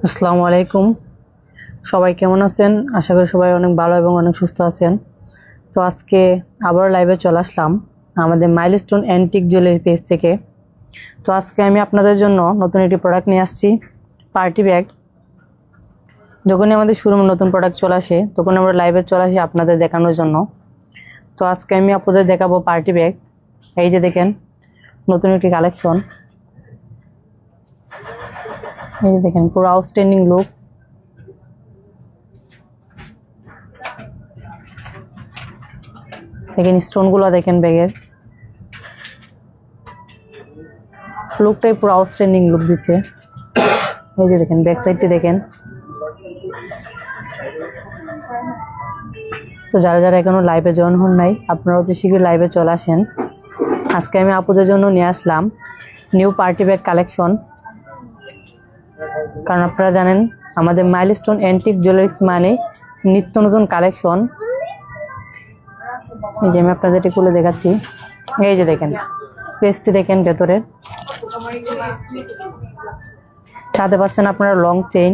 আসসালামু আলাইকুম, সবাই কেমন আছেন? আশা করি সবাই অনেক ভালো এবং অনেক সুস্থ আছেন। তো আজকে আবার লাইভে চলে আসলাম আমাদের মাইলস্টোন অ্যান্টিক জুয়েলারি পেজ থেকে। তো আজকে আমি আপনাদের জন্য নতুন একটি প্রোডাক্ট নিয়ে আসছি, পার্টি ব্যাগ। যখনই আমাদের শোরুমে নতুন প্রোডাক্ট চলে আসে তখন আমরা লাইভে চলে আসি আপনাদের দেখানোর জন্য। তো আজকে আমি আপনাদের দেখাবো পার্টি ব্যাগ। এই যে দেখেন নতুন একটি কালেকশন, এই যে দেখেন পুরো আউটস্ট্যান্ডিং লুক। দেখেন স্টোনগুলো, দেখেন ব্যাগের লুকটাই পুরো আউটস্ট্যান্ডিং লুক দিচ্ছে। এই যে দেখেন ব্যাক সাইডটি দেখেন। তো যারা যারা এখনো লাইভে জয়েন হন নাই, আপনারা অতি শীঘ্রই লাইভে চলে আসেন। আজকে আমি আপুদের জন্য নিয়ে আসলাম নিউ পার্টি ব্যাগ কালেকশন। কারণ আপনারা জানেন আমাদের মাইলস্টোন অ্যান্টিক জুয়েলারিস মানে নিত্য নতুন কালেকশন। এই যে আমি আপনাদের এটি খুলে দেখাচ্ছি। এই যে দেখেন স্পেসটি দেখেন ভেতরে, সাথে পাচ্ছেন আপনারা লং চেইন।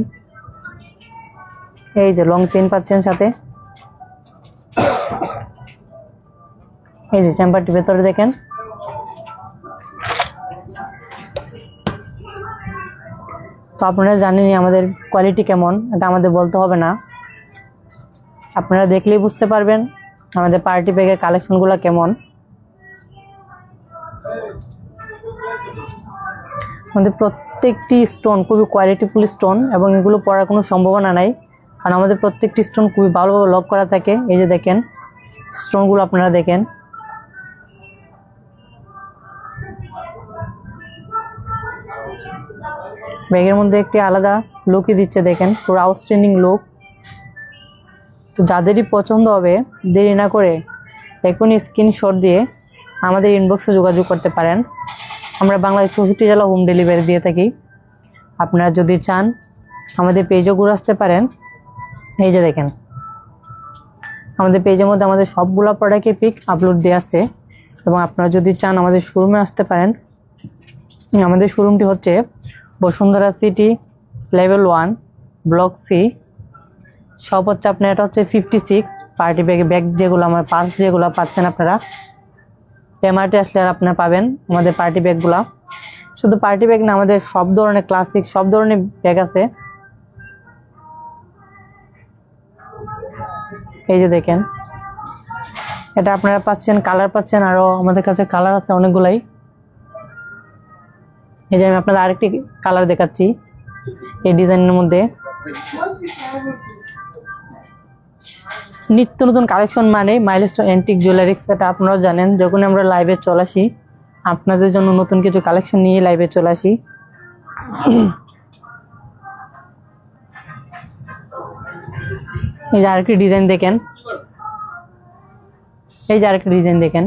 এই যে লং চেইন পাচ্ছেন সাথে। এই যে চেম্বারটি ভেতরে দেখেন। তো আপনারা জানেনই আমাদের কোয়ালিটি কেমন, এটা আমাদের বলতে হবে না, আপনারা দেখলেই বুঝতে পারবেন আমাদের পার্টি ব্যাগের কালেকশনগুলো কেমন। আমাদের প্রত্যেকটি স্টোন খুবই কোয়ালিটিফুল স্টোন এবং এগুলো পড়ার কোনো সম্ভাবনা নাই, কারণ আমাদের প্রত্যেকটি স্টোন খুবই ভালোভাবে লক করা থাকে। এই যে দেখেন স্টোনগুলো আপনারা দেখেন। ব্যাগের মধ্যে একটি আলাদা লুকই দিচ্ছে, দেখেন পুরো আউটস্ট্যান্ডিং লুক। তো যাদেরই পছন্দ হবে দেরি না করে এখনই স্ক্রিনশট দিয়ে আমাদের ইনবক্সে যোগাযোগ করতে পারেন। আমরা বাংলাদেশ 64 জেলা হোম ডেলিভারি দিয়ে থাকি। আপনারা যদি চান আমাদের পেজও ঘুরে আসতে পারেন। এই যে দেখেন আমাদের পেজের মধ্যে আমাদের সবগুলো প্রোডাক্টের পিক আপলোড দেওয়া আছে। এবং আপনারা যদি চান আমাদের শোরুমে আসতে পারেন। আমাদের শোরুমটি হচ্ছে Bashundhara city level 1 block C, shop হচ্ছে আপনার এটা হচ্ছে 56। পার্টি ব্যাগ যেগুলো আমার পার্স যেগুলো পাচ্ছেন আপনারা এমআরটি আসলে আর আপনারা পাবেন আমাদের পার্টি ব্যাগগুলা। শুধু পার্টি ব্যাগ না, আমাদের সব ধরনের ক্লাসিক সব ধরনের ব্যাগ আছে। এই যে দেখেন এটা আপনারা পাচ্ছেন, কালার পাচ্ছেন, আরো আমাদের কাছে কালার আছে অনেকগুলাই। এই যে আমি আপনাদের আরেকটি কালার দেখাচ্ছি এই ডিজাইনের মধ্যে। নিত্য নতুন কালেকশন মানে মাইলস্টোন অ্যান্টিক জুয়েলারিস, এটা আপনারা জানেন। যখন আমরা লাইভে চলে আসি আপনাদের জন্য নতুন কিছু কালেকশন নিয়ে লাইভে চলে আসি। এই যে আরেকটি ডিজাইন দেখেন, এই যে আরেকটি ডিজাইন দেখেন।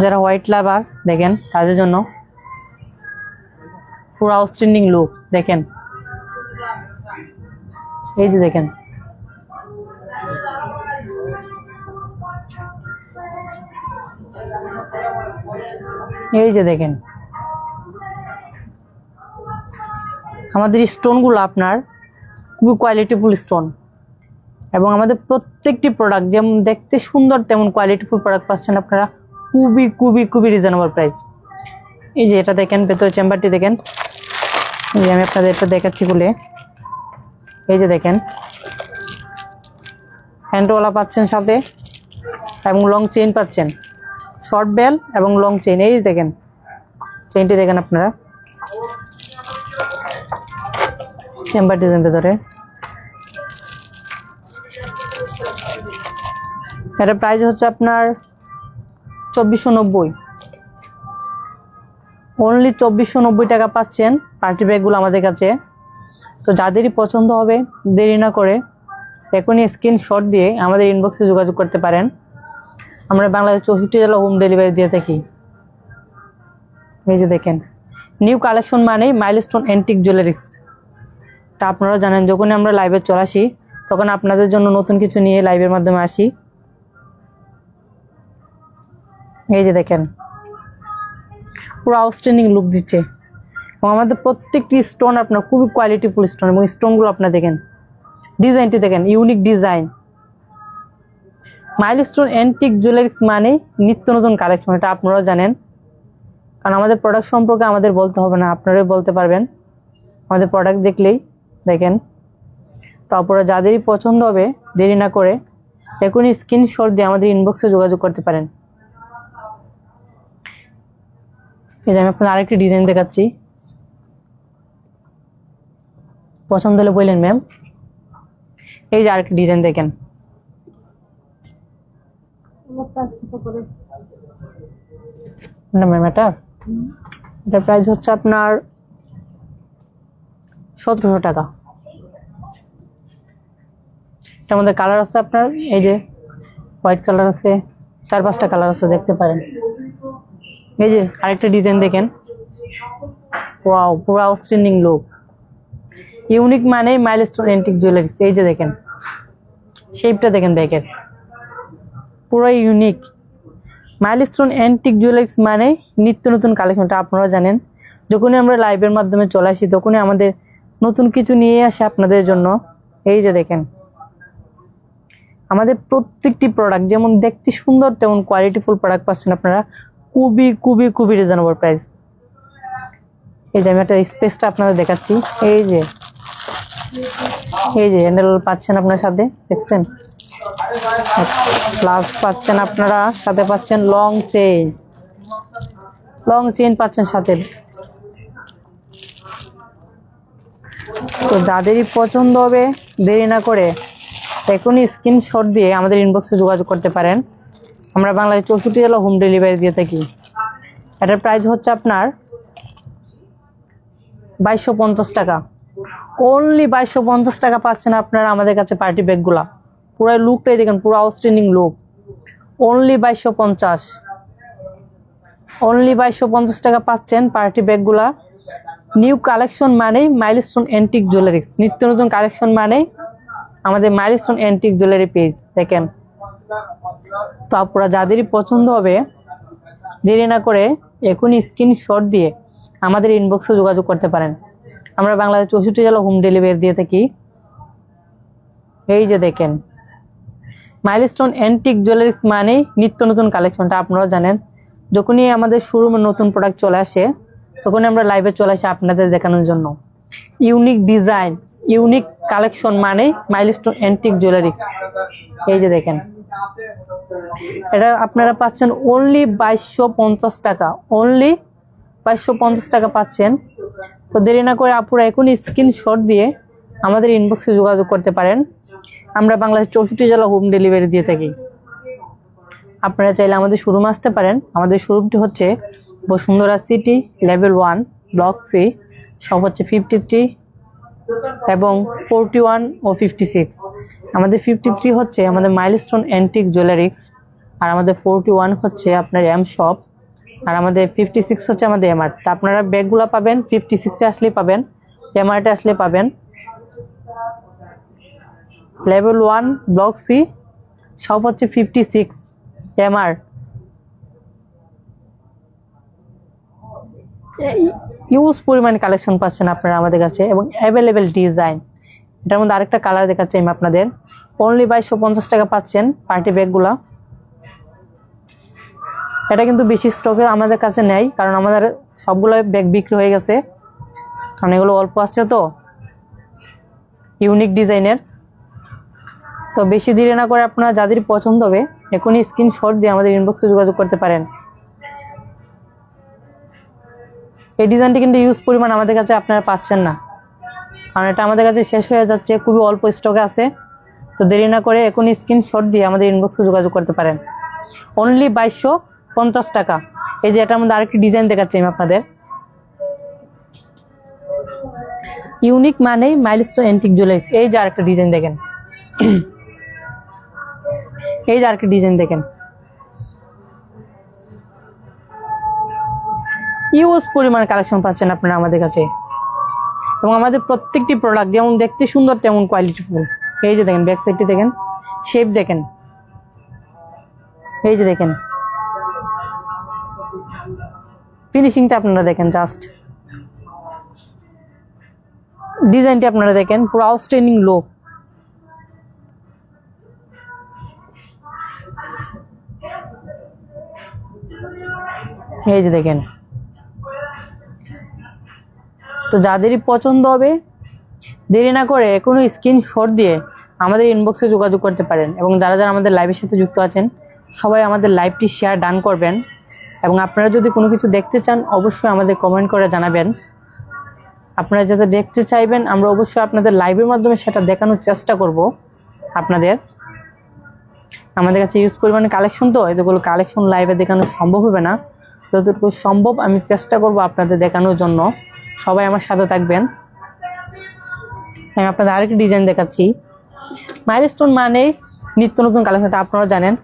যারা হোয়াইট লাভার দেখেন তাদের জন্য পুরো আউটস্ট্যান্ডিং লুক দেখেন। এই যে দেখেন এই যে দেখেন আমাদের স্টোনগুলো আপনার খুবই কোয়ালিটিফুল স্টোন এবং আমাদের প্রত্যেকটি প্রোডাক্ট যেমন দেখতে সুন্দর তেমন কোয়ালিটিফুল প্রোডাক্ট পাচ্ছেন আপনারা খুবই খুবই খুবই রিজনেবল প্রাইস। এই যে এটা দেখেন ভেতরে চেম্বারটি দেখেন। এই যে আমি আপনাদের এটা দেখাচ্ছি বলে। এই যে দেখেন হ্যান্ডওয়ালা পাচ্ছেন সাথে এবং লং চেইন পাচ্ছেন, শর্ট বেল এবং লং চেইন। এই দেখেন চেইনটি দেখেন আপনারা, চেম্বারটি দেন ভেতরে। এটা প্রাইস হচ্ছে আপনার 2490, অনলি 2490 টাকা পাচ্ছেন পার্টি ব্যাগগুলো আমাদের কাছে। তো যাদেরই পছন্দ হবে দেরি না করে এখনই স্ক্রিনশট দিয়ে আমাদের ইনবক্সে যোগাযোগ করতে পারেন। আমরা বাংলাদেশ 64 জেলা হোম ডেলিভারি দিয়ে থাকি। এই যে দেখেন নিউ কালেকশন মানে মাইলস্টোন অ্যান্টিক জুয়েলারিস, তা আপনারা জানেন। যখনই আমরা লাইভে চলে আসি তখন আপনাদের জন্য নতুন কিছু নিয়ে লাইভের মাধ্যমে আসি। এই যে দেখেন পুরো আউটস্ট্যান্ডিং লুক দিচ্ছে। এবং আমাদের প্রত্যেকটি স্টোন আপনার খুবই কোয়ালিটিফুল স্টোন, এবং স্টোনগুলো আপনার দেখেন, ডিজাইনটি দেখেন, unique design. Milestone antique jewellers মানে নিত্য নতুন কালেকশন, এটা আপনারাও জানেন, কারণ আমাদের প্রোডাক্ট সম্পর্কে আমাদের বলতে হবে না, আপনারাই বলতে পারবেন আমাদের প্রোডাক্ট দেখলেই। দেখেন, তারপরে যাদেরই পছন্দ হবে দেরি না করে এখনই স্ক্রিনশট দিয়ে আমাদের ইনবক্সে যোগাযোগ করতে পারেন। এই যে আমি আপনাদের আরেকটি ডিজাইন দেখাচ্ছি, পছন্দ হলে বললেন ম্যাম। এই যে আরেকটি ডিজাইন দেখেন, না ম্যাম এটার প্রাইস হচ্ছে আপনার 1700 টাকা। এটার মধ্যে কালার আছে আপনার, এই যে হোয়াইট কালার আছে, 4-5টা কালার আছে, দেখতে পারেন। এই যে আরেকটা ডিজাইন দেখেন, ওয়াও, পুরো আউটস্ট্যান্ডিং লুক। ইউনিক মানে মাইলস্টোন অ্যান্টিক জুয়েলারিস। এই যে দেখেন শেপটা দেখেন, ব্যাকের পুরো ইউনিক। মাইলস্টোন অ্যান্টিক জুয়েলারিস মানে নিত্য নতুন কালেকশনটা আপনারা জানেন। যখনই আমরা লাইভের মাধ্যমে চলে আসি তখনই আমাদের নতুন কিছু নিয়ে আসে আপনাদের জন্য। এই যে দেখেন আমাদের প্রত্যেকটি প্রোডাক্ট যেমন দেখতে সুন্দর তেমন কোয়ালিটিফুল প্রোডাক্ট পাচ্ছেন আপনারা খুবই খুবই খুবই রিজনেবল প্রাইস। এই যে আমি একটা স্পেসটা আপনাদের দেখাচ্ছি, এই যে হ্যান্ডেল পাচ্ছেন আপনার সাথে, দেখছেন, প্লাস পাচ্ছেন আপনারা সাথে, পাচ্ছেন লং চেইন পাচ্ছেন সাথে। তো যাদেরই পছন্দ হবে দেরি না করে এখনই স্ক্রিনশট দিয়ে আমাদের ইনবক্সে যোগাযোগ করতে পারেন। আমরা বাংলাদেশ 64 জেলা হোম ডেলিভারি দিয়ে থাকি। এটার প্রাইস হচ্ছে আপনার 2250 টাকা, অনলি 2250 টাকা পাচ্ছেন আপনারা আমাদের কাছে পার্টি ব্যাগগুলা। পুরো লুকটাই দেখেন, পুরো আউটস্ট্যান্ডিং লুক, অনলি 2250 টাকা পাচ্ছেন পার্টি ব্যাগগুলা। নিউ কালেকশন মানে মাইলস্টোন অ্যান্টিক জুয়েলারিস, নিত্য নতুন কালেকশন মানে আমাদের মাইলস্টোন অ্যান্টিক জুয়েলারি পেজ দেখেন। তো আপনারা যাদেরই পছন্দ হবে দেরি না করে এখনই স্ক্রিনশট দিয়ে আমাদের ইনবক্সে যোগাযোগ করতে পারেন। আমরা বাংলাদেশ 64 জেলা হোম ডেলিভারি দিয়ে থাকি। এই যে দেখেন মাইলস্টোন অ্যান্টিক জুয়েলারিস মানে নিত্য নতুন কালেকশনটা আপনারা জানেন। যখনই আমাদের শোরুমে নতুন প্রোডাক্ট চলে আসে তখনই আমরা লাইভে চলে আসি আপনাদের দেখানোর জন্য। ইউনিক ডিজাইন, ইউনিক কালেকশন মানে মাইলস্টোন অ্যান্টিক জুয়েলারিস। এই যে দেখেন এটা আপনারা পাচ্ছেন অনলি 2250 টাকা, অনলি 2250 টাকা পাচ্ছেন। তো দেরি না করে আপুরা এখনই স্ক্রিনশট দিয়ে আমাদের ইনবক্সে যোগাযোগ করতে পারেন। আমরা বাংলাদেশ 64 জেলা হোম ডেলিভারি দিয়ে থাকি। আপনারা চাইলে আমাদের শোরুমে আসতে পারেন। আমাদের শোরুমটি হচ্ছে Bashundhara city level 1 block C, shop হচ্ছে 53 এবং 41 ও 56। আমাদের 53 হচ্ছে আমাদের মাইলস্টোন অ্যান্টিক জুয়েলারিস, আর আমাদের 41 হচ্ছে আপনার এম শপ, আর আমাদের 56 হচ্ছে আমাদের এমআর। তা আপনারা ব্যাগগুলো পাবেন 56-এ আসলেই পাবেন, এমআরটে আসলে পাবেন। লেভেল 1 ব্লক সি, সব হচ্ছে 56 এমআর। ইউজ পরিমাণ কালেকশন পাচ্ছেন আপনারা আমাদের কাছে এবং অ্যাভেলেবেল ডিজাইন। এটার মধ্যে আরেকটা কালার দেখাচ্ছি আমি আপনাদের, অনলি 2250 টাকা পাচ্ছেন পার্টি ব্যাগগুলা। এটা কিন্তু বেশি স্টকে আমাদের কাছে নেই, কারণ আমাদের সবগুলো ব্যাগ বিক্রি হয়ে গেছে, কারণ এগুলো অল্প আসছে তো, ইউনিক ডিজাইনের। তো বেশি দেরি না করে আপনারা যাদের পছন্দ হবে এখনই স্ক্রিনশট দিয়ে আমাদের ইনবক্সে যোগাযোগ করতে পারেন। এই ডিজাইনটি কিন্তু ইউজ পরিমাণ আমাদের কাছে আপনারা পাচ্ছেন না, কারণ এটা আমাদের কাছে শেষ হয়ে যাচ্ছে, খুবই অল্প স্টকে আছে। তো দেরি না করে এখনই স্ক্রিনশট দিয়ে আমাদের ইনবক্সে যোগাযোগ করতে পারেন। অনলি 2250 টাকা। এই যে এটার মধ্যে আরেকটি ডিজাইন দেখাচ্ছি আমি আপনাদের, ইউনিক মানে মাইলস্টোন অ্যান্টিক জুয়েলারিস। এই যে আরেকটা ডিজাইন দেখেন, এই যে আরেকটা ডিজাইন দেখেন, ইউজ পরিমাণ কালেকশন পাচ্ছেন আপনারা আমাদের কাছে, এবং আমাদের প্রত্যেকটি প্রোডাক্ট যেমন দেখতে সুন্দর তেমন কোয়ালিটিফুল। এই যে দেখেন ব্যাক সাইডটি দেখেন, শেপ দেখেন, এই যে দেখেন ফিনিশিংটা আপনারা দেখেন, জাস্ট ডিজাইনটা আপনারা দেখেন, পুরো আউটস্ট্যান্ডিং লুক। এই যে দেখেন, তো যাদেরই পছন্দ হবে দেরি না করে কোনো স্ক্রিনশট দিয়ে আমাদের ইনবক্সে যোগাযোগ করতে পারেন। এবং যারা যারা আমাদের লাইভের সাথে যুক্ত আছেন সবাই আমাদের লাইভটি শেয়ার ডান করবেন। এবং আপনারা যদি কোনো কিছু দেখতে চান অবশ্যই আমাদের কমেন্ট করে জানাবেন। আপনারা যাতে দেখতে চাইবেন আমরা অবশ্যই আপনাদের লাইভের মাধ্যমে সেটা দেখানোর চেষ্টা করব আপনাদের। আমাদের কাছে ইউজ পরিমাণে কালেকশন, তো এগুলো কালেকশন লাইভে দেখানো সম্ভব হবে না, যতটুকু সম্ভব আমি চেষ্টা করব আপনাদের দেখানোর জন্য। সবাই আমার সাথে থাকবেন। আমি আপনাদের আরেকটি ডিজাইন দেখাচ্ছি। মাইলস্টোন মানে নিত্য নতুন কালেকশনটা আপনারা জানেন।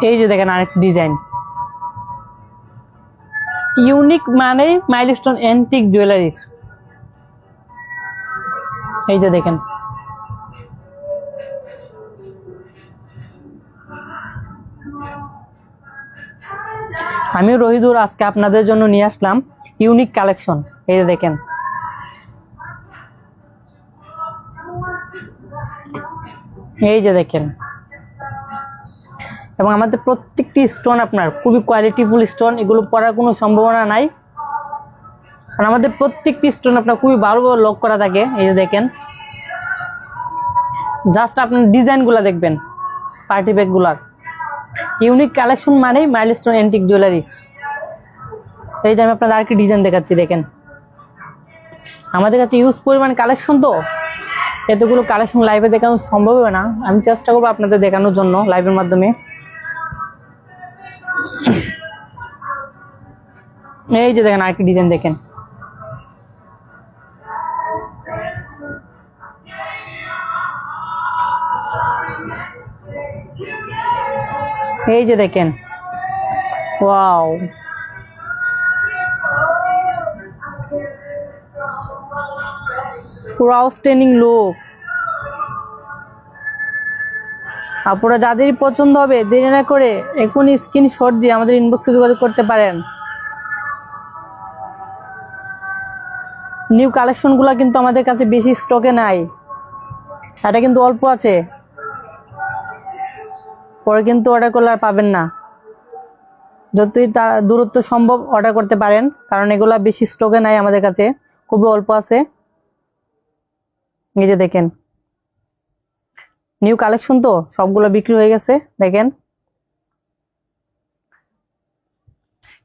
এই যে দেখেন আরেকটি ডিজাইন, ইউনিক মানে মাইলস্টোন অ্যান্টিক জুয়েলারিজ। এই যে দেখেন, আমিও রহিদুর আজকে আপনাদের জন্য নিয়ে আসলাম ইউনিক কালেকশন। এই যে দেখেন, এই যে দেখেন, এবং আমাদের প্রত্যেকটি স্টোন আপনার খুবই কোয়ালিটিফুল স্টোন, এগুলো পড়ার কোনো সম্ভাবনা নাই। আর আমাদের প্রত্যেকটি স্টোন আপনার খুবই ভালো ভালো লক করা থাকে। এই যে দেখেন, জাস্ট আপনার ডিজাইনগুলো দেখবেন, পার্টি ব্যাগগুলার ইউনিক কালেকশন মানেই মাইলস্টোন অ্যান্টিক জুয়েলারিজ। এই যে আমি আপনাদের আরেকটি ডিজাইন দেখাচ্ছি, দেখেন আমাদের কাছে ইউজ পরিমাণ কালেকশন, তো এতগুলো কালেকশন লাইভে দেখানো সম্ভব হবে না। আমি চেষ্টা করবো আপনাদের দেখানোর জন্য লাইভের মাধ্যমে। এই যে দেখেন আরেকটি ডিজাইন দেখেন, এই যে দেখেন, ওয়াও, পুরো আউটস্ট্যান্ডিং লুক। আপনারা যাদেরই পছন্দ হবে দেরি না করে এখনই স্ক্রিনশট দিয়ে আমাদের ইনবক্সে যোগাযোগ করতে পারেন। নিউ কালেকশনগুলো কিন্তু আমাদের কাছে বেশি স্টকে নাই, এটা কিন্তু অল্প আছে, পরে কিন্তু অর্ডার করলে আর পাবেন না। যতই দূরত্ব সম্ভব অর্ডার করতে পারেন, কারণ এগুলা বেশি স্টকে নাই আমাদের কাছে, খুবই অল্প আছে। এই যে দেখেন, নিউ কালেকশন তো সবগুলো বিক্রি হয়ে গেছে। দেখেন,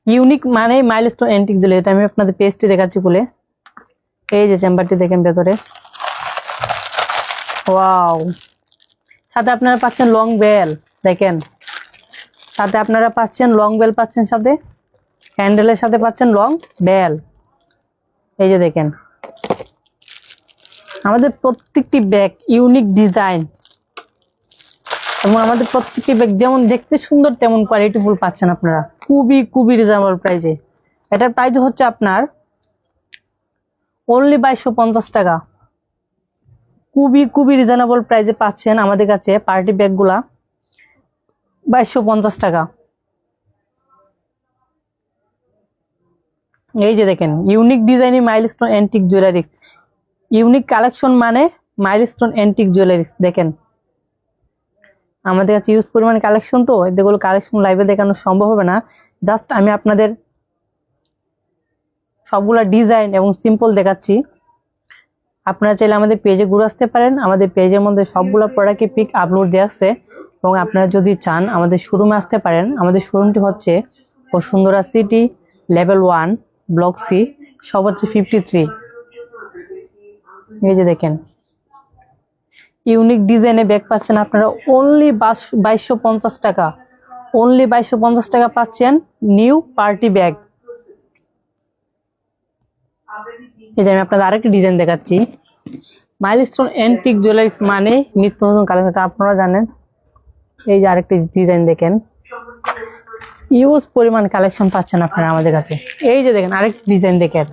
ইউনিক মানে মাইলস্টোন অ্যান্টিক জুয়েলারি। এটা আমি আপনাদের পেজটি দেখাচ্ছি বলে। এই যে চেম্বারটি দেখেন ভেতরে, ওয়াও, সাথে আপনারা পাচ্ছেন লং বেল। দেখেন, সাথে আপনারা পাচ্ছেন লং বেল, পাচ্ছেন সাথে হ্যান্ডেলের সাথে পাচ্ছেন লং বেল। এই যে দেখেন, আমাদের প্রত্যেকটি ব্যাগ ইউনিক ডিজাইন, এবং আমাদের প্রত্যেকটি ব্যাগ যেমন দেখতে সুন্দর তেমন কোয়ালিটিফুল পাচ্ছেন আপনারা খুবই খুবই রিজনেবল প্রাইসে। এটার প্রাইস হচ্ছে আপনার অনলি 2250 টাকা। খুবই খুবই রিজনেবল প্রাইসে পাচ্ছেন আমাদের কাছে পার্টি ব্যাগগুলা 2250 টাকা। এই যে দেখেন, ইউনিক ডিজাইনে milestone antique jewelleries, unique collection মানে মাইলস্টোন অ্যান্টিক জুয়েলারিজ। দেখেন, আমাদের কাছে ইউজ পরিমাণ কালেকশন, তো এগুলো কালেকশন লাইভে দেখানো সম্ভব হবে না। জাস্ট আমি আপনাদের সবগুলা ডিজাইন এবং সিম্পল দেখাচ্ছি। আপনারা চাইলে আমাদের পেজে ঘুরে আসতে পারেন, আমাদের পেজের মধ্যে সবগুলো প্রোডাক্টের পিক আপলোড দেওয়া আছে। এবং আপনারা যদি চান আমাদের শোরুমে আসতে পারেন। আমাদের শোরুমটি হচ্ছে Bashundhara city, level 1, block C, shop হচ্ছে 53। এই যে দেখেন, ইউনিক ডিজাইনে ব্যাগ পাচ্ছেন আপনারা অনলি 2250 টাকা। অনলি 2250 টাকা পাচ্ছেন নিউ পার্টি ব্যাগ। এই যে আমি আপনাদের আরেকটি ডিজাইন দেখাচ্ছি, মাইলস্টোন অ্যান্টিক জুয়েলারিস মানে নিত্য নতুন কালেকশন, আপনারা জানেন। এই যে আরেকটি ডিজাইন দেখেন, ইউজ পরিমাণ কালেকশন পাচ্ছেন আপনারা আমাদের কাছে। এই যে দেখেন আরেকটি ডিজাইন দেখেন,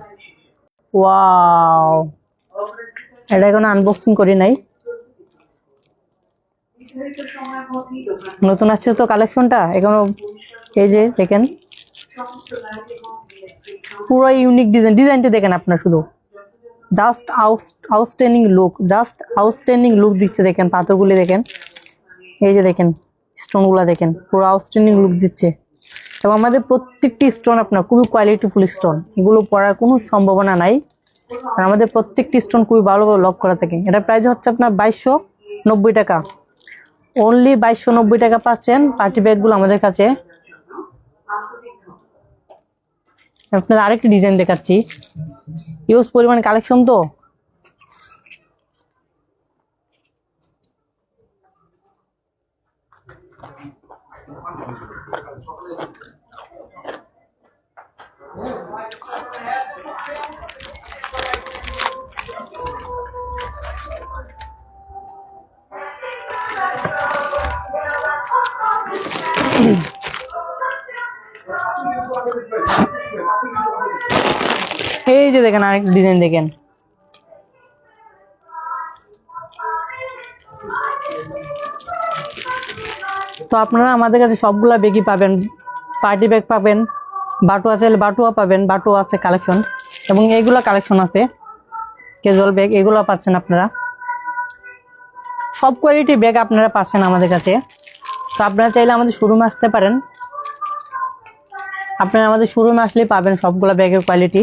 ওয়াও, এটা এখনো আনবক্সিং করি নাই, নতুন আসছে তো কালেকশনটা এখনো। এই যে দেখেন পুরো ইউনিক ডিজাইন, ডিজাইনটা দেখেন আপনার, শুধু just outstanding look, just outstanding look দিচ্ছে। দেখেন পাথরগুলি দেখেন, এই যে দেখেন স্টোনগুলো দেখেন, পুরো আউটস্ট্যান্ডিং লুক দিচ্ছে। এবং আমাদের প্রত্যেকটি স্টোন আপনার খুবই কোয়ালিটিফুল স্টোন, এগুলো পড়ার কোনো সম্ভাবনা নাই। আর আমাদের প্রত্যেকটি স্টোন খুবই ভালোভাবে লক করা থাকে। এটা প্রাইস হচ্ছে আপনার 2290 টাকা, অনলি 2290 টাকা পাচ্ছেন পার্টি ব্যাগগুলো আমাদের কাছে। আপনার আরেকটি ডিজাইন দেখাচ্ছি, ইউজ পরিমাণ কালেকশন তো, এই যে দেখেন আরেকটা ডিজাইন দেখেন, তো আপনারা আমাদের কাছে সবগুলা ব্যাগই পাবেন, পার্টি ব্যাগ পাবেন, বাটুয়া চাইলে বাটুয়া পাবেন, বাটুয়া আছে কালেকশন, এবং এইগুলা কালেকশন আছে ক্যাজুয়াল ব্যাগ, এগুলো পাচ্ছেন আপনারা। সব কোয়ালিটি ব্যাগ আপনারা পাচ্ছেন আমাদের কাছে। তো আপনারা চাইলে আমাদের শোরুমে আসতে পারেন, আপনারা আমাদের শোরুমে আসলেই পাবেন সবগুলা ব্যাগের কোয়ালিটি।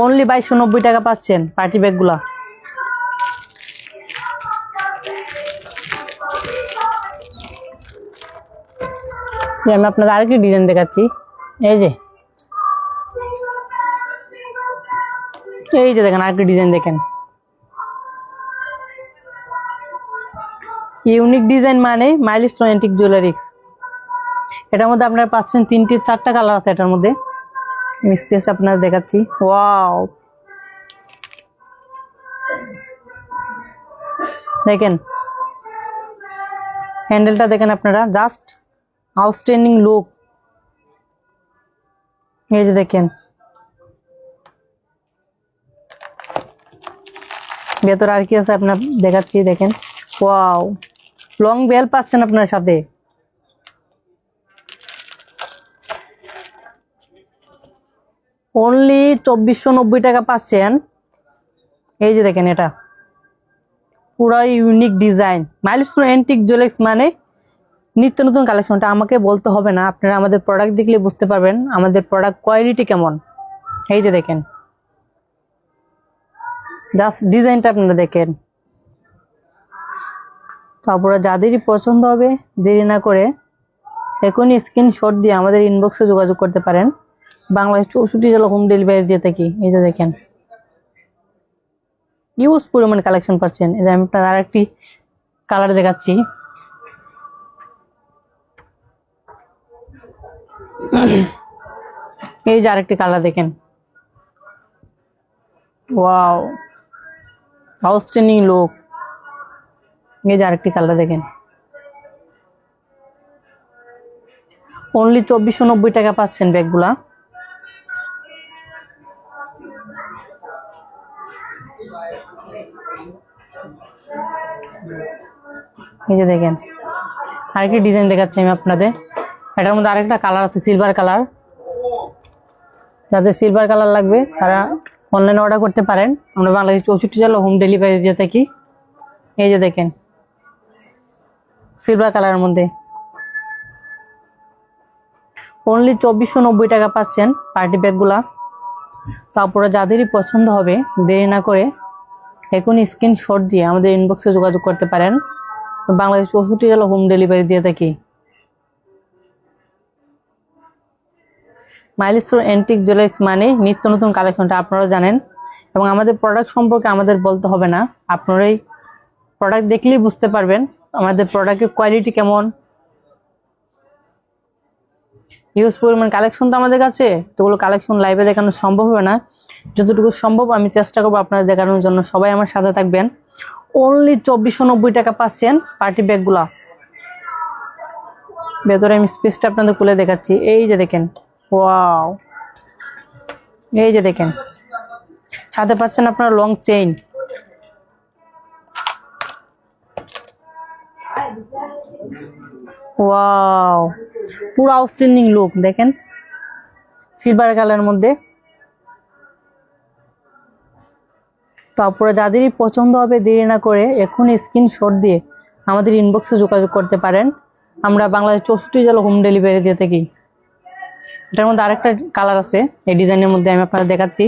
অনলি 2290 টাকা পাচ্ছেন পার্টি ব্যাগগুলা। আমি আপনাদের আরেকটি ডিজাইন দেখাচ্ছি, এই যে দেখেন আরেকটি ডিজাইন দেখেন, ইউনিক ডিজাইন মানে মাইলস্টোন অ্যান্টিক জুয়েলারিস। এটার মধ্যে আপনারা পাচ্ছেন 3-4টা কালার আছে এটার মধ্যে, স্পেস আপনারা দেখাচ্ছি। ওয়াও, দেখেন হ্যান্ডেলটা দেখেন আপনারা, জাস্ট আউটস্ট্যান্ডিং লুক। এই যে দেখেন ভেতরে আর কি আছে আপনার দেখাচ্ছি, দেখেন ওয়াও, লং বেল পাচ্ছেন আপনার সাথে। অনলি 2490 টাকা পাচ্ছেন। এই যে দেখেন এটা পুরো unique design, milestone antique jewellers মানে নিত্য নতুন কালেকশনটা আমাকে বলতে হবে না, আপনারা আমাদের প্রোডাক্ট দেখলে বুঝতে পারবেন আমাদের প্রোডাক্ট কোয়ালিটি কেমন। এই যে দেখেন জাস্ট ডিজাইনটা আপনারা দেখেন। তারপরে যাদেরই পছন্দ হবে দেরি না করে এখনই স্ক্রিনশট দিয়ে আমাদের ইনবক্সে যোগাযোগ করতে পারেন। বাংলাদেশ 64 জেলা হোম ডেলিভারি দিয়ে থাকি। এই যে দেখেন ইউজ পরিমাণ কালেকশন পাচ্ছেন। এই যে আমি আপনার আরেকটি কালার দেখাচ্ছি, এই যে আরেকটি কালার দেখেন, ওয়াও, আউটস্ট্যান্ডিং লুক। এই যে আরেকটি কালার দেখেন, অনলি 2490 টাকা পাচ্ছেন ব্যাগগুলা। এই যে দেখেন আরেকটি ডিজাইন দেখাচ্ছি আমি আপনাদের, এটার মধ্যে আরেকটা কালার আছে সিলভার কালার। যাদের সিলভার কালার লাগবে তারা অনলাইনে অর্ডার করতে পারেন, আমরা বাংলাদেশ 64 জেলা হোম ডেলিভারি দিয়ে থাকি। এই যে দেখেন সিলভার কালারের মধ্যে অনলি 2490 টাকা পাচ্ছেন পার্টি ব্যাগগুলা। তারপরে যাদেরই পছন্দ হবে দেরি না করে এখন স্ক্রিনশট দিয়ে আমাদের ইনবক্সে যোগাযোগ করতে পারেন, বাংলাদেশ 64 জেলা হোম ডেলিভারি দিয়ে থাকি। মাইলস্টোন অ্যান্টিক জুয়েলারিস মানে নিত্য নতুন কালেকশনটা আপনারা জানেন, এবং আমাদের প্রোডাক্ট সম্পর্কে আমাদের বলতে হবে না, আপনারাই প্রোডাক্ট দেখলেই বুঝতে পারবেন আমাদের প্রোডাক্টের কোয়ালিটি কেমন। হিউজ পরিমাণ কালেকশন তো আমাদের কাছে, তোগুলো কালেকশন লাইভে দেখানো সম্ভব হবে না। যতটুকু সম্ভব আমি চেষ্টা করবো আপনাদের দেখানোর জন্য। সবাই আমার সাথে থাকবেন। অনলি 2490 টাকা পাচ্ছেন পার্টি ব্যাগগুলা। ভেতরে আমি স্পেসটা আপনাদের খুলে দেখাচ্ছি। এই যে দেখেন, ওয়াও, এই যে দেখেন, সাথে পাচ্ছেন আপনার লং চেইন। ওয়াও, পুরো আউটস্ট্যান্ডিং লুক দেখেন, সিলভার কালারের মধ্যে। তারপরে যাদেরই পছন্দ হবে দেরি না করে এখন স্ক্রিনশট দিয়ে আমাদের ইনবক্সে যোগাযোগ করতে পারেন। আমরা বাংলাদেশ 64 জেলা হোম ডেলিভারি দিয়ে থাকি। এটার মধ্যে আরেকটা কালার আছে, এই ডিজাইনের মধ্যে আমি আপনাদের দেখাচ্ছি।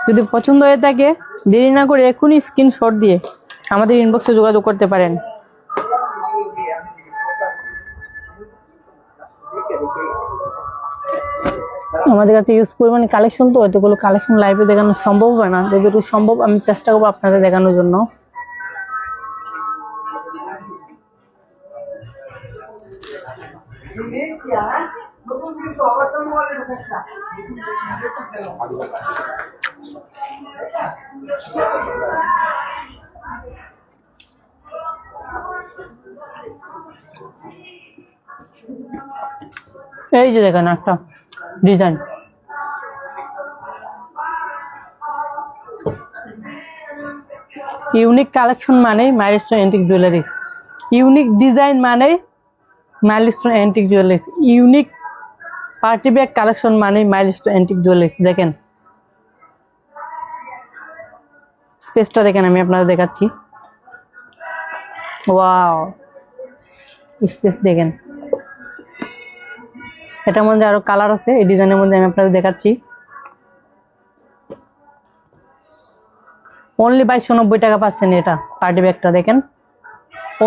যদি পছন্দ হয়ে থাকে দেরি না করে এখনই স্ক্রিনশট দিয়ে আমাদের ইনবক্সে যোগাযোগ করতে পারেন। আমাদের কাছে ইউজ পরিমাণে কালেকশন তো, এতগুলো কালেকশন লাইভে দেখানো সম্ভব হয় না। যতটুকু সম্ভব আমি চেষ্টা করবো আপনাদের দেখানোর জন্য। এই যে দেখেন একটা ডিজাইন, ইউনিক কালেকশন মানে milestone antique jewelleries, unique design মানে milestone antique jewelleries, unique party bag collection মানে মাইলস্টোন এন্টিক জুয়েলারিজ। দেখেন স্পেসটা দেখেন, আমি আপনাদের দেখাচ্ছি। ওয়াও, স্পেস দেখেন। এটার মধ্যে আরো কালার আছে, এই ডিজাইনের মধ্যে আমি আপনাদের দেখাচ্ছি। অনলি 2290 টাকা পাচ্ছেন এটা পার্টি ব্যাগটা। দেখেন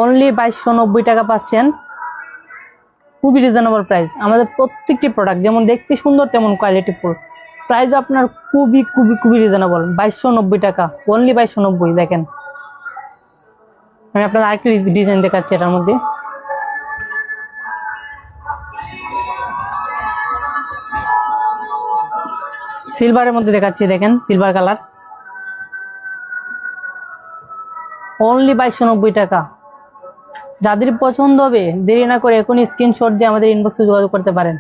অনলি 2290 টাকা পাচ্ছেন, খুবই রিজনেবল প্রাইস। আমাদের প্রত্যেকটি প্রোডাক্ট যেমন দেখতে সুন্দর তেমন কোয়ালিটি ফুল, প্রাইস আপনার খুবই খুবই খুবই রিজনেবল। 2290 টাকা, অনলি 2290। দেখেন আমি আপনাদের আরেকটি ডিজাইন দেখাচ্ছি এটার মধ্যে। সিলভারের মধ্যে দেখাচ্ছি, দেখেন সিলভার কালার, অনলি 2290 টাকা। যাদের পছন্দ হবে দেরি না করে এখনই স্ক্রিনশট দিয়ে আমাদের ইনবক্সে যোগাযোগ করতে পারেন।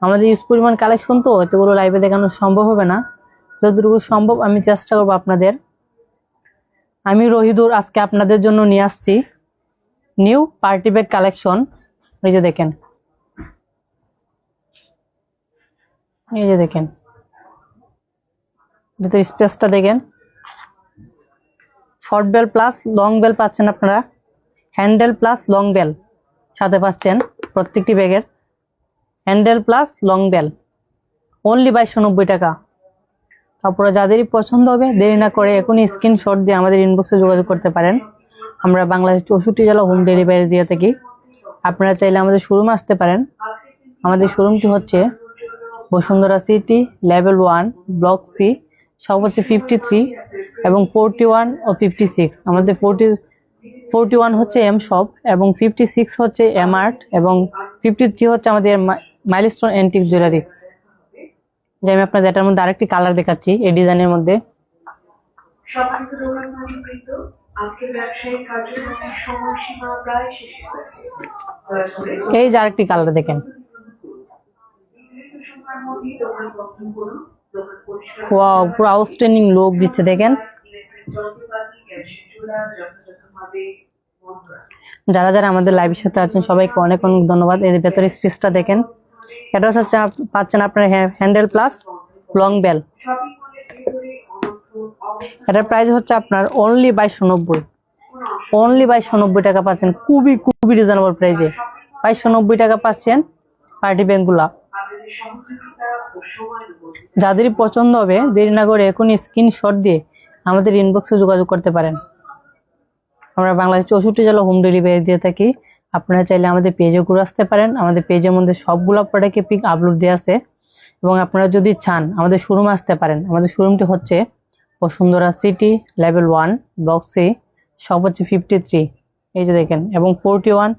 আমাদের ইউজ পরিমাণ কালেকশন তো, এতগুলো লাইভে দেখানো সম্ভব হবে না। যতটুকু সম্ভব আমি চেষ্টা করবো আপনাদের। আমি রহিদুর আজকে আপনাদের জন্য নিয়ে আসছি নিউ পার্টি ব্যাগ কালেকশন। এই যে দেখেন, এই যে দেখেন, ভেতর স্পেসটা দেখেন। Short belt plus long belt পাচ্ছেন আপনারা, হ্যান্ডেল প্লাস লং বেল সাথে পাচ্ছেন প্রত্যেকটি ব্যাগের, handle plus long belt, only 2290 টাকা। তারপরে যাদেরই পছন্দ হবে দেরি না করে এখনই স্ক্রিনশট দিয়ে আমাদের ইনবক্সে যোগাযোগ করতে পারেন। আমরা বাংলাদেশ 64 জেলা হোম ডেলিভারি দিয়ে থাকি। আপনারা চাইলে আমাদের শোরুমে আসতে পারেন। আমাদের শোরুমটি হচ্ছে Bashundhara city, level 1, block C, shop হচ্ছে 53 এবং 41 ও 56। আমাদের 41 হচ্ছে এম শপ এবং 56 হচ্ছে এম আর্ট এবং 53 হচ্ছে আমাদের মাইলস্টোন এন্টিক জুয়েলারিজ। যে আমি আপনাদের এটার মধ্যে আরেকটি কালার দেখাচ্ছি এই ডিজাইনের মধ্যে। এই যে আরেকটি কালার দেখেন, ওয়াও, পুরো আউটস্ট্যান্ডিং লুক দিচ্ছে। দেখেন যারা যারা আমাদের লাইভের সাথে আছেন সবাইকে অনেক অনেক ধন্যবাদ। এর ভেতরে স্পেসটা দেখেন। এটা হচ্ছে পাচ্ছেন আপনার হ্যান্ডেল প্লাস লং বেল। এটার প্রাইস হচ্ছে আপনার অনলি 2290, অনলি 2290 টাকা পাচ্ছেন, খুবই খুবই রিজনেবল প্রাইসে 2290 টাকা পাচ্ছেন পার্টি ব্যাগগুলা। যাদেরই পছন্দ হবে দেরি না করে এখনই স্ক্রিনশট দিয়ে আমাদের ইনবক্সে যোগাযোগ করতে পারেন। আমরা বাংলাদেশ 64 জেলা হোম ডেলিভারি দিয়ে থাকি। আপনারা চাইলে আমাদের পেজে ঘুরে আসতে পারেন। আমাদের পেজের মধ্যে সবগুলো প্রোডাক্টের পিক আপলোড দেওয়া আছে এবং আপনারা যদি চান আমাদের শোরুমে আসতে পারেন। আমাদের শোরুমটি হচ্ছে Bashundhara city, level 1, block C, shop হচ্ছে 53, এই যে দেখেন, এবং 41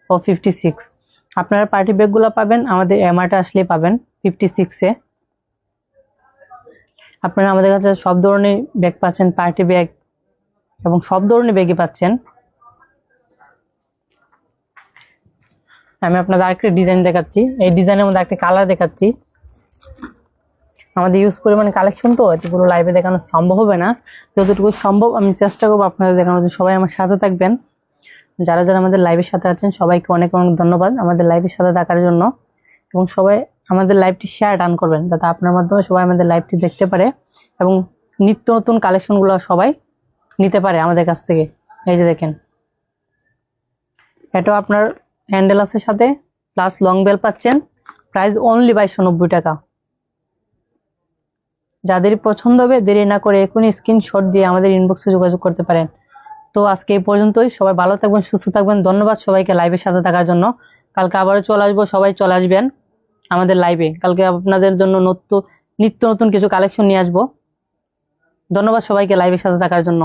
ও 56। আপনারা পার্টি ব্যাগগুলো পাবেন আমাদের এমআরটা আসলেই পাবেন 56-এ। আপনারা আমাদের কাছে সব ধরনের ব্যাগ পাচ্ছেন, পার্টি ব্যাগ এবং সব ধরনের ব্যাগই পাচ্ছেন। আমি আপনাদের আরেকটা ডিজাইন দেখাচ্ছি, এই ডিজাইনের মধ্যে একটা কালার দেখাচ্ছি। আমাদের ইউজ পরিমাণে কালেকশন তো পুরো লাইভে দেখানো সম্ভব হবে না, যতটুকু সম্ভব আমি চেষ্টা করবো আপনাদের দেখানোর জন্য। সবাই আমার সাথে থাকবেন, যারা যারা আমাদের লাইভের সাথে আছেন সবাইকে অনেক অনেক ধন্যবাদ আমাদের লাইভের সাথে থাকার জন্য। এবং সবাই আমাদের লাইভটি শেয়ার ডান করবেন, যাতে আপনার মাধ্যমে সবাই আমাদের লাইভটি দেখতে পারে এবং নিত্য নতুন কালেকশনগুলো সবাই নিতে পারে আমাদের কাছ থেকে। এই যে দেখেন, এটাও আপনার হ্যান্ডেল আছে সাথে, প্লাস লং বেল পাচ্ছেন, প্রাইস অনলি 2290 টাকা। যাদের পছন্দ হবে দেরি না করে এখনই স্ক্রিনশট দিয়ে আমাদের ইনবক্সে যোগাযোগ করতে পারেন। তো আজকে এই পর্যন্তই, সবাই ভালো থাকবেন, সুস্থ থাকবেন। ধন্যবাদ সবাইকে লাইভের সাথে থাকার জন্য। কালকে আবারও চলে আসবো, সবাই চলে আসবেন আমাদের লাইভে। কালকে আপনাদের জন্য নিত্য নতুন কিছু কালেকশন নিয়ে আসবো। ধন্যবাদ সবাইকে লাইভের সাথে থাকার জন্য।